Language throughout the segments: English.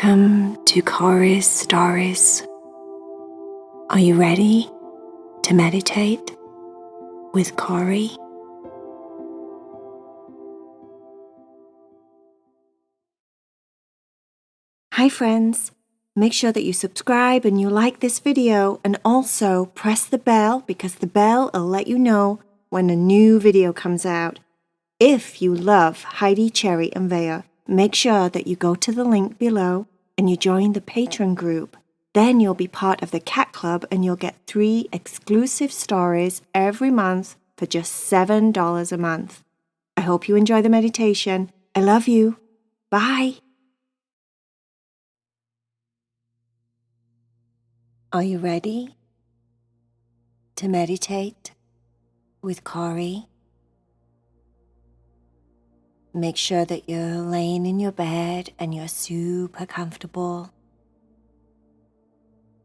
Welcome to Cory's Stories. Are you ready to meditate with Cory? Hi friends, make sure that you subscribe and you like this video, and also press the bell because the bell will let you know when a new video comes out. If you love Heidi Cherry and Vaya, make sure that you go to the link below and you join the Patreon group. Then you'll be part of the Cat Club and you'll get 3 exclusive stories every month for just $7 a month. I hope you enjoy the meditation. I love you. Bye. Are you ready to meditate with Cory? Make sure that you're laying in your bed and you're super comfortable.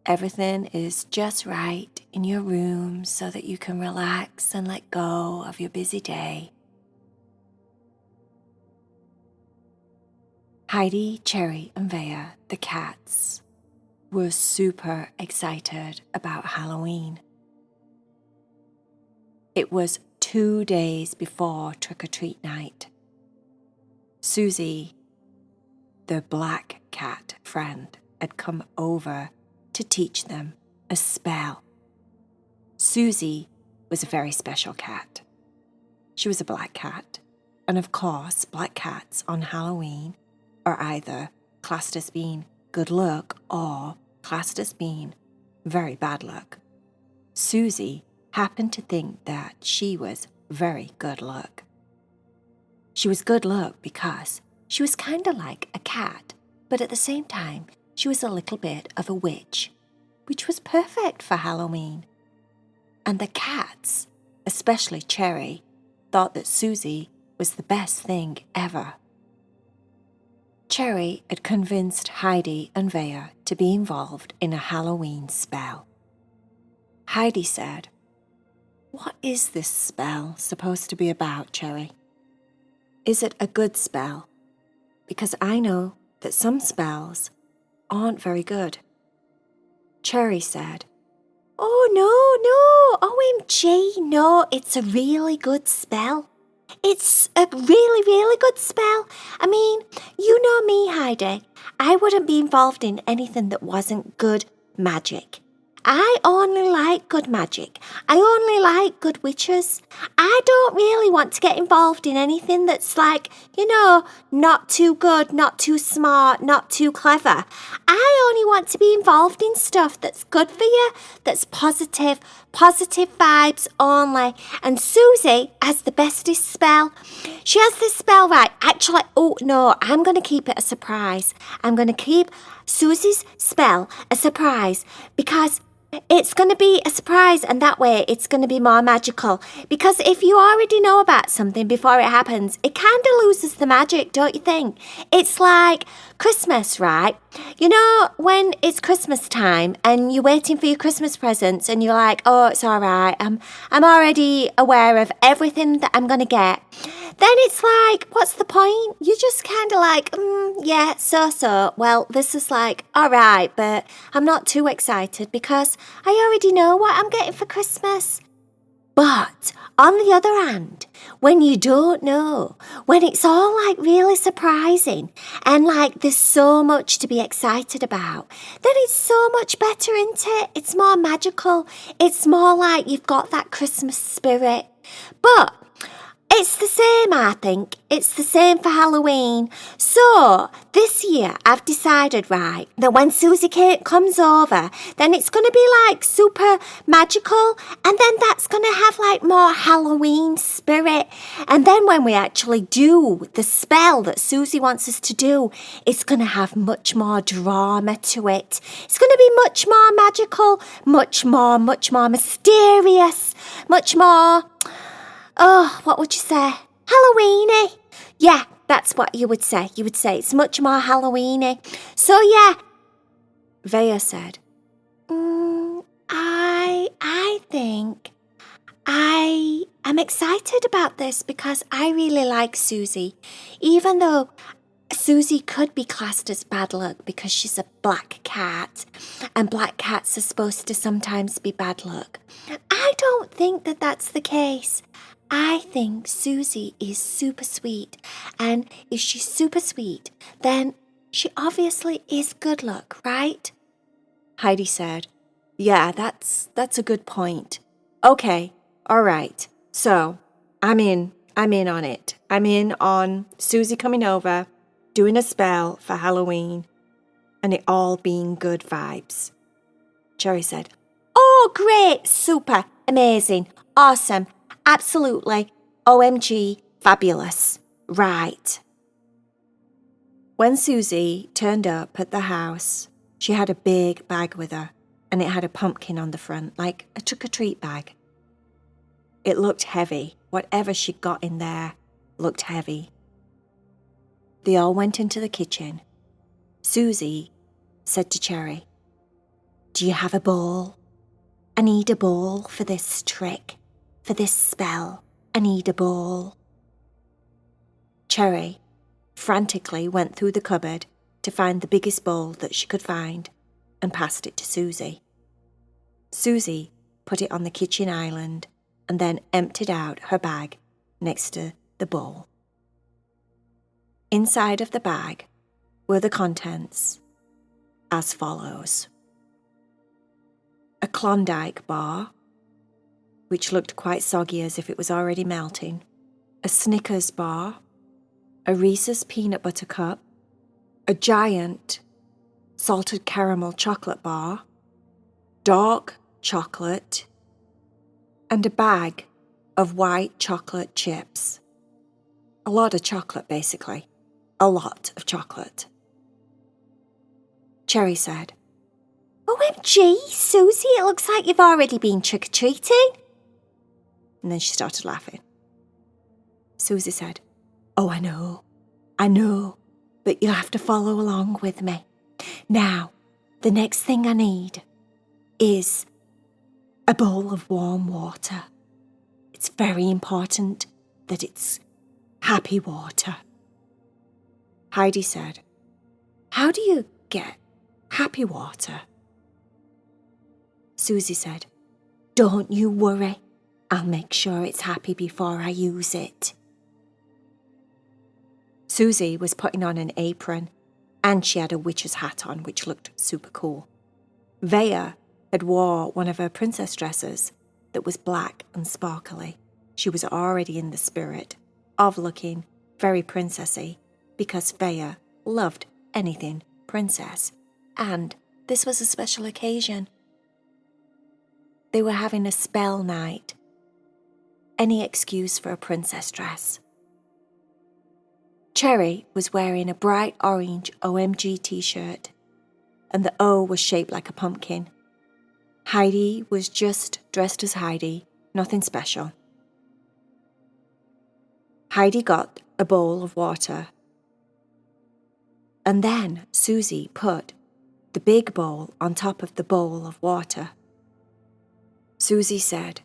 Everything is just right in your room so that you can relax and let go of your busy day. Heidi, Cherry and Vaya, the cats, were super excited about Halloween. It was 2 days before trick-or-treat night. Suzi, their black cat friend, had come over to teach them a spell. Suzi was a very special cat. She was a black cat, and of course, black cats on Halloween are either classed as being good luck or classed as being very bad luck. Suzi happened to think that she was very good luck. She was good luck because she was kind of like a cat, but at the same time, she was a little bit of a witch, which was perfect for Halloween. And the cats, especially Cherry, thought that Suzi was the best thing ever. Cherry had convinced Heidi and Vaya to be involved in a Halloween spell. Heidi said, "What is this spell supposed to be about, Cherry? Is it a good spell? Because I know that some spells aren't very good." Cherry said, "Oh, no, OMG, no, it's a really good spell. It's a really, really good spell. I mean, you know me, Heidi. I wouldn't be involved in anything that wasn't good magic. I only like good magic. I only like good witches. I don't really want to get involved in anything that's like, not too good, not too smart, not too clever. I only want to be involved in stuff that's good for you, that's positive vibes only. And Suzi has the bestest spell. She has this spell, right? Actually, oh no, I'm going to keep it a surprise. I'm going to keep Suzi's spell a surprise because it's going to be a surprise, and that way it's going to be more magical. Because if you already know about something before it happens, it kind of loses the magic, don't you think? It's like Christmas, right? You know, when it's Christmas time and you're waiting for your Christmas presents and you're like, oh, it's all right. I'm already aware of everything that I'm going to get. Then it's like, what's the point? You're just kind of like, yeah, so. Well, this is like, all right, but I'm not too excited because I already know what I'm getting for Christmas. But on the other hand, when you don't know, when it's all like really surprising and like there's so much to be excited about, then it's so much better, isn't it? It's more magical. It's more like you've got that Christmas spirit. But it's the same, I think. It's the same for Halloween. So, this year I've decided, right, that when Suzi comes over, then it's going to be like super magical, and then that's going to have like more Halloween spirit. And then when we actually do the spell that Suzi wants us to do, it's going to have much more drama to it. It's going to be much more magical, much more mysterious, much more... Oh, what would you say? Halloween-y. Yeah, that's what you would say. You would say it's much more Halloween-y. So, yeah. Vaya said, I think I'm excited about this because I really like Suzi. Even though Suzi could be classed as bad luck because she's a black cat, and black cats are supposed to sometimes be bad luck. I don't think that that's the case. I think Suzi is super sweet, and if she's super sweet, then she obviously is good luck, right? Heidi said, "Yeah, that's a good point. Okay, all right. So, I'm in on it. I'm in on Suzi coming over, doing a spell for Halloween, and it all being good vibes." Cherry said, "Oh, great, super, amazing, awesome, absolutely, OMG, fabulous, right." When Suzi turned up at the house, she had a big bag with her, and it had a pumpkin on the front, like a trick-or-treat bag. It looked heavy. Whatever she got in there looked heavy. They all went into the kitchen. Suzi said to Cherry, "Do you have a bowl? I need a bowl for this trick, for this spell. I need a bowl." Cherry frantically went through the cupboard to find the biggest bowl that she could find and passed it to Suzi. Suzi put it on the kitchen island and then emptied out her bag next to the bowl. Inside of the bag were the contents as follows: a Klondike bar, which looked quite soggy as if it was already melting, a Snickers bar, a Reese's peanut butter cup, a giant salted caramel chocolate bar, dark chocolate, and a bag of white chocolate chips. A lot of chocolate, basically. A lot of chocolate. Cherry said, "OMG, Suzi, it looks like you've already been trick-or-treating." And then she started laughing. Suzi said, "Oh, I know, but you'll have to follow along with me. Now, the next thing I need is a bowl of warm water. It's very important that it's happy water." Heidi said, "How do you get happy water?" Suzi said, "Don't you worry. I'll make sure it's happy before I use it." Suzi was putting on an apron, and she had a witch's hat on, which looked super cool. Vaya had wore one of her princess dresses that was black and sparkly. She was already in the spirit of looking very princessy because Vaya loved anything princess, and this was a special occasion. They were having a spell night. Any excuse for a princess dress. Cherry was wearing a bright orange OMG t-shirt, and the O was shaped like a pumpkin. Heidi was just dressed as Heidi, nothing special. Heidi got a bowl of water, and then Suzi put the big bowl on top of the bowl of water. Suzi said,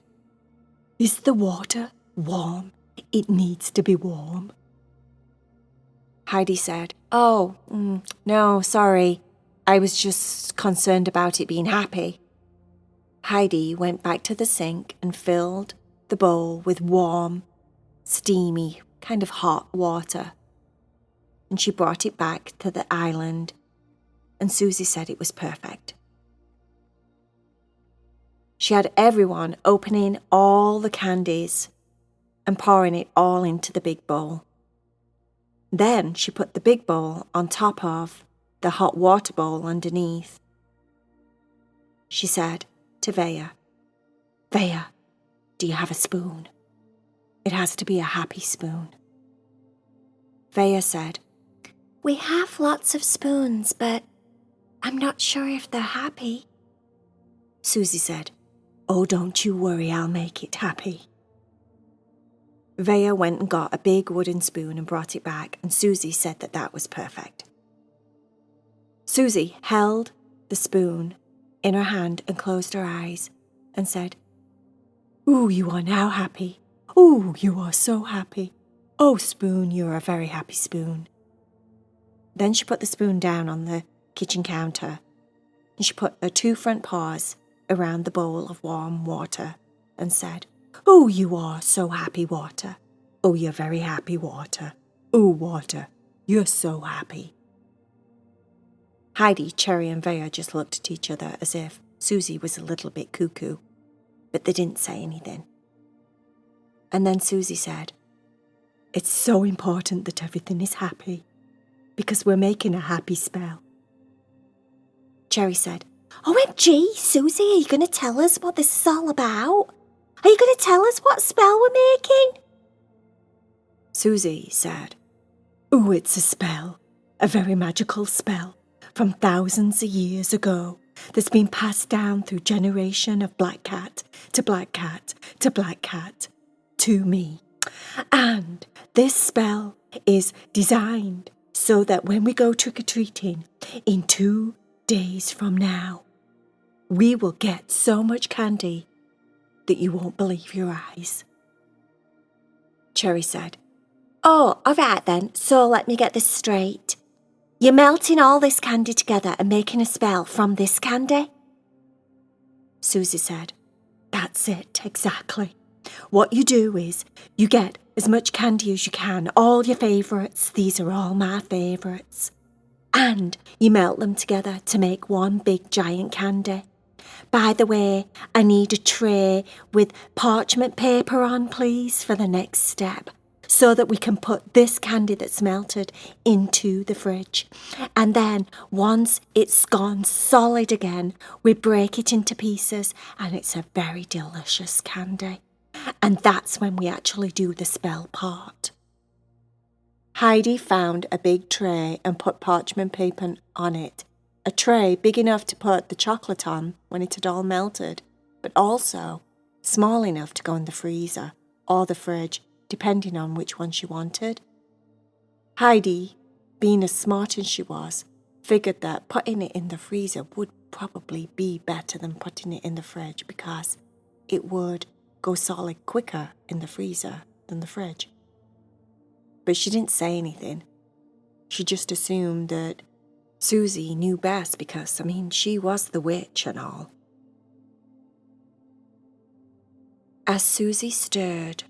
"Is the water warm? It needs to be warm." Heidi said, "Oh, no, sorry. I was just concerned about it being happy." Heidi went back to the sink and filled the bowl with warm, steamy, kind of hot water. And she brought it back to the island, and Suzi said it was perfect. She had everyone opening all the candies and pouring it all into the big bowl. Then she put the big bowl on top of the hot water bowl underneath. She said to Vaya, "Vaya, do you have a spoon? It has to be a happy spoon." Vaya said, "We have lots of spoons, but I'm not sure if they're happy." Suzi said, "Oh, don't you worry, I'll make it happy." Vaya went and got a big wooden spoon and brought it back, and Suzi said that that was perfect. Suzi held the spoon in her hand and closed her eyes and said, "Ooh, you are now happy. Ooh, you are so happy. Oh, spoon, you're a very happy spoon." Then she put the spoon down on the kitchen counter, and she put her 2 front paws around the bowl of warm water and said, "Oh, you are so happy, water. Oh, you're very happy, water. Oh, water, you're so happy." Heidi, Cherry and Vaya just looked at each other as if Suzi was a little bit cuckoo, but they didn't say anything. And then Suzi said, "It's so important that everything is happy, because we're making a happy spell." Cherry said, "OMG, Suzi, are you going to tell us what this is all about? Are you going to tell us what spell we're making?" Suzi said, "Oh, it's a spell, a very magical spell from thousands of years ago that's been passed down through generation of black cat to black cat to black cat to me. And this spell is designed so that when we go trick-or-treating in 2 days from now, we will get so much candy that you won't believe your eyes." Cherry said, "Oh, all right then, so let me get this straight. You're melting all this candy together and making a spell from this candy?" Suzi said, "That's it, exactly. What you do is you get as much candy as you can, all your favourites. These are all my favourites. And you melt them together to make one big giant candy. By the way, I need a tray with parchment paper on, please, for the next step, so that we can put this candy that's melted into the fridge. And then once it's gone solid again, we break it into pieces and it's a very delicious candy. And that's when we actually do the spell part." Heidi found a big tray and put parchment paper on it. A tray big enough to put the chocolate on when it had all melted, but also small enough to go in the freezer or the fridge, depending on which one she wanted. Heidi, being as smart as she was, figured that putting it in the freezer would probably be better than putting it in the fridge because it would go solid quicker in the freezer than the fridge. But she didn't say anything. She just assumed that Suzi knew best because, she was the witch and all. As Suzi stirred,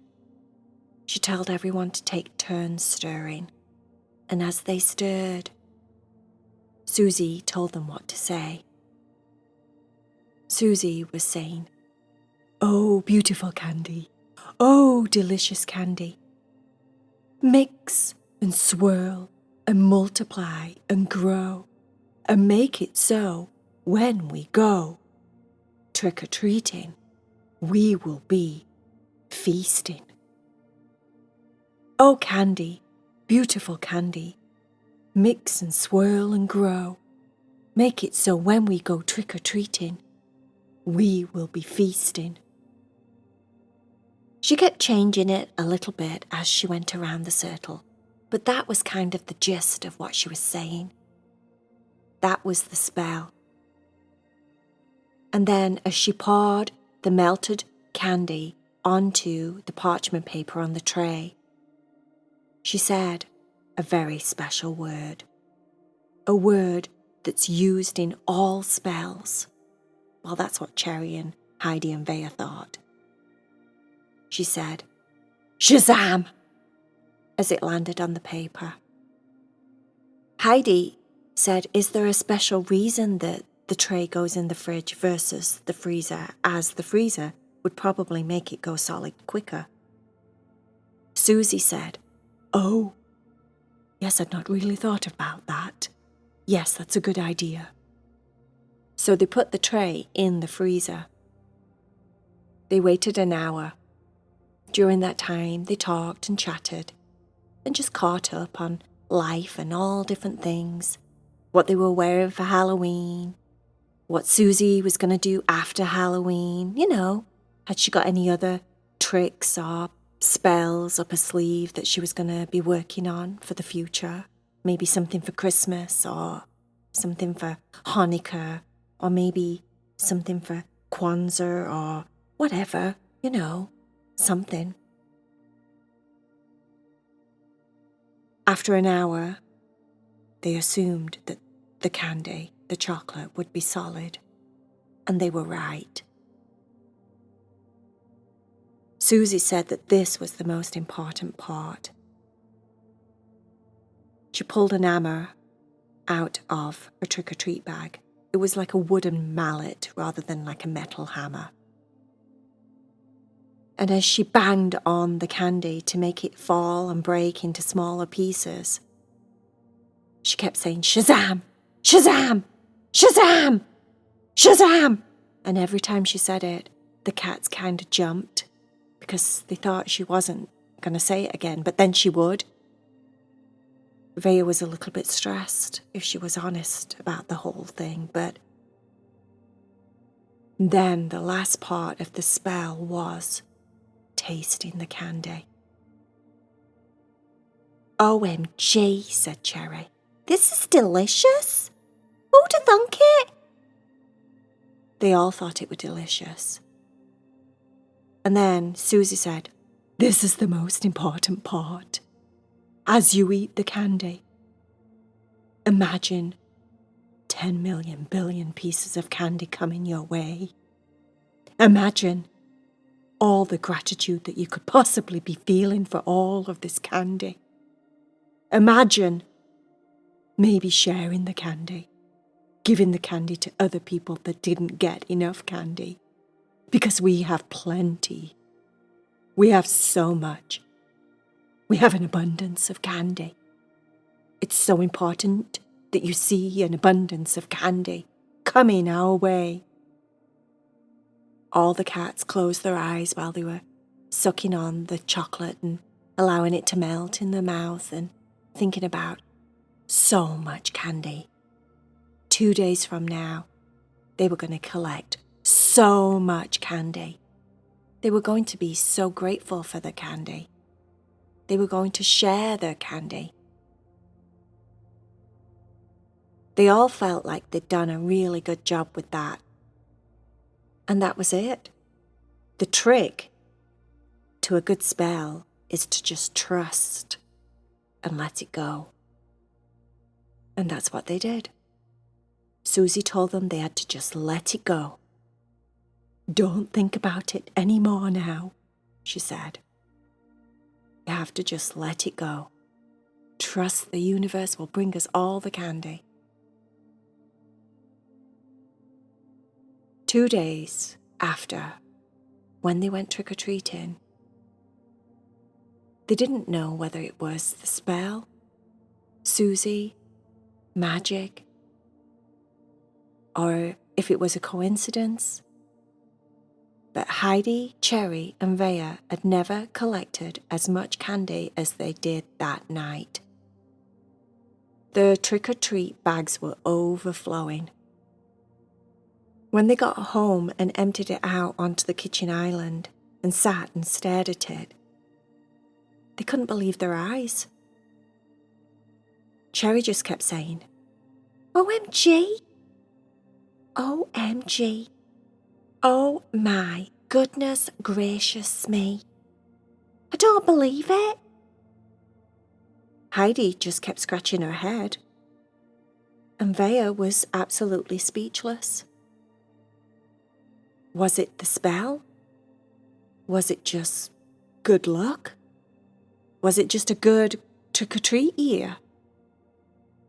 she told everyone to take turns stirring, and as they stirred, Suzi told them what to say. Suzi was saying, "Oh, beautiful candy. Oh, delicious candy. Mix and swirl and multiply and grow and make it so when we go trick-or-treating, we will be feasting. Oh, candy, beautiful candy, mix and swirl and grow. Make it so when we go trick-or-treating, we will be feasting." She kept changing it a little bit as she went around the circle, but that was kind of the gist of what she was saying. That was the spell. And then as she poured the melted candy onto the parchment paper on the tray, she said a very special word. A word that's used in all spells. Well, that's what Cherry and Heidi and Vaya thought. She said, "Shazam!" as it landed on the paper. Heidi said, "Is there a special reason that the tray goes in the fridge versus the freezer, as the freezer would probably make it go solid quicker?" Suzi said, "Oh, yes, I'd not really thought about that. Yes, that's a good idea." So they put the tray in the freezer. They waited an hour. During that time, they talked and chatted and just caught up on life and all different things, what they were wearing for Halloween, what Suzi was going to do after Halloween, had she got any other tricks or spells up her sleeve that she was going to be working on for the future, maybe something for Christmas or something for Hanukkah or maybe something for Kwanzaa or whatever, something. After an hour, They assumed that the candy, the chocolate, would be solid, and they were right. Suzi said that this was the most important part. She pulled an hammer out of a trick-or-treat bag. It was like a wooden mallet rather than like a metal hammer. And as she banged on the candy to make it fall and break into smaller pieces, she kept saying, "Shazam! Shazam! Shazam! Shazam!" And every time she said it, the cats kind of jumped because they thought she wasn't going to say it again, but then she would. Vaya was a little bit stressed, if she was honest about the whole thing, but then the last part of the spell was tasting the candy. "OMG," said Cherry. "This is delicious. Who'd have thunk it?" They all thought it was delicious. And then Suzi said, "This is the most important part. As you eat the candy, imagine 10 million billion pieces of candy coming your way. Imagine all the gratitude that you could possibly be feeling for all of this candy. Imagine maybe sharing the candy, giving the candy to other people that didn't get enough candy, because we have plenty. We have so much. We have an abundance of candy. It's so important that you see an abundance of candy coming our way." All the cats closed their eyes while they were sucking on the chocolate and allowing it to melt in their mouth and thinking about so much candy. 2 days from now, they were going to collect so much candy. They were going to be so grateful for the candy. They were going to share their candy. They all felt like they'd done a really good job with that. And that was it. The trick to a good spell is to just trust and let it go. And that's what they did. Suzi told them they had to just let it go. "Don't think about it anymore now," she said. "You have to just let it go. Trust the universe will bring us all the candy." 2 days after, when they went trick-or-treating, they didn't know whether it was the spell, Suzi, magic, or if it was a coincidence. But Heidi, Cherry and Vaya had never collected as much candy as they did that night. Their trick-or-treat bags were overflowing. When they got home and emptied it out onto the kitchen island and sat and stared at it, they couldn't believe their eyes. Cherry just kept saying, "OMG! OMG! Oh my goodness gracious me! I don't believe it!" Heidi just kept scratching her head, and Vaya was absolutely speechless. Was it the spell? Was it just good luck? Was it just a good trick-or-treat year?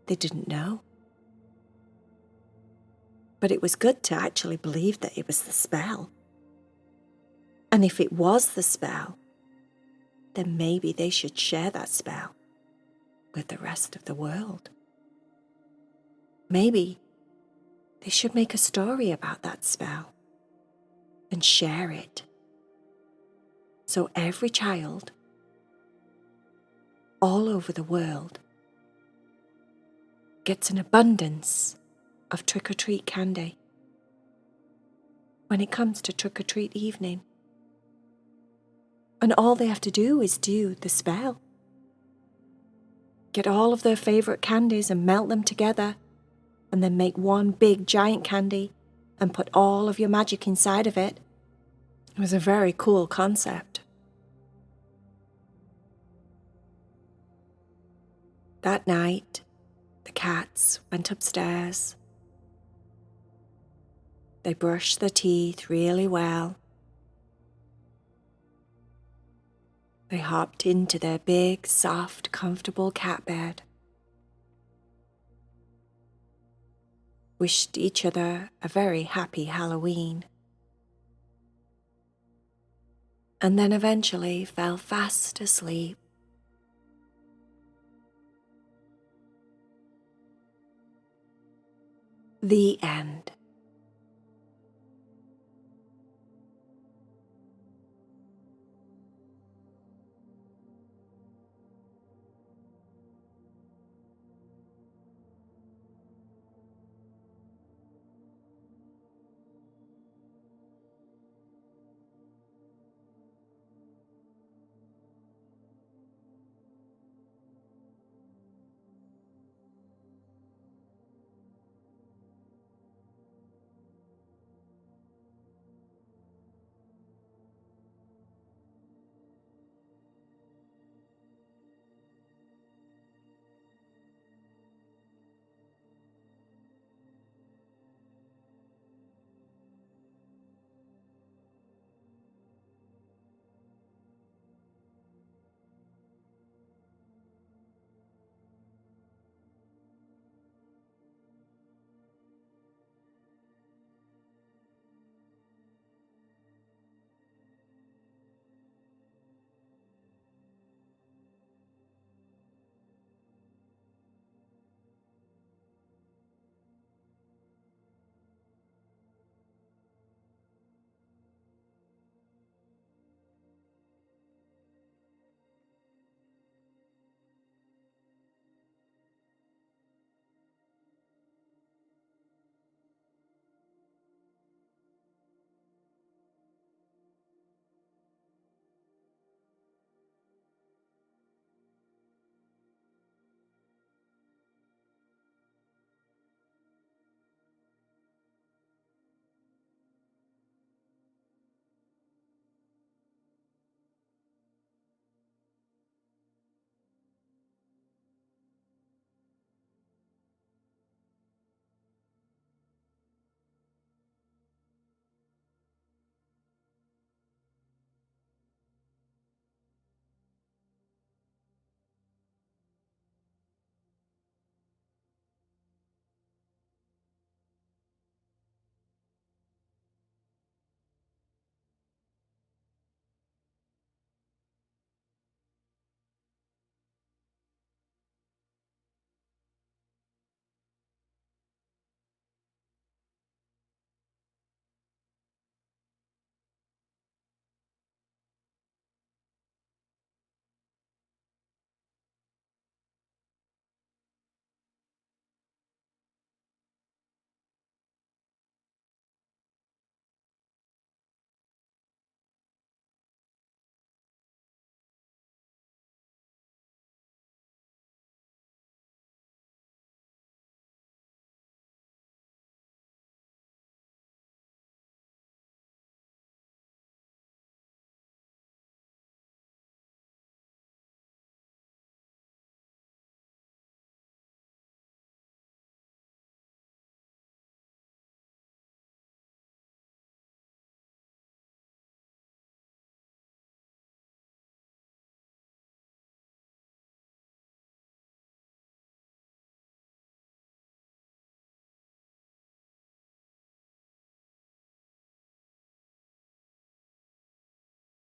They didn't know. But it was good to actually believe that it was the spell. And if it was the spell, then maybe they should share that spell with the rest of the world. Maybe they should make a story about that spell and share it, so every child all over the world gets an abundance of trick-or-treat candy when it comes to trick-or-treat evening. And all they have to do is do the spell. Get all of their favourite candies and melt them together, and then make one big giant candy and put all of your magic inside of it. It was a very cool concept. That night, the cats went upstairs. They brushed their teeth really well. They hopped into their big, soft, comfortable cat bed, wished each other a very happy Halloween, and then eventually fell fast asleep. The end.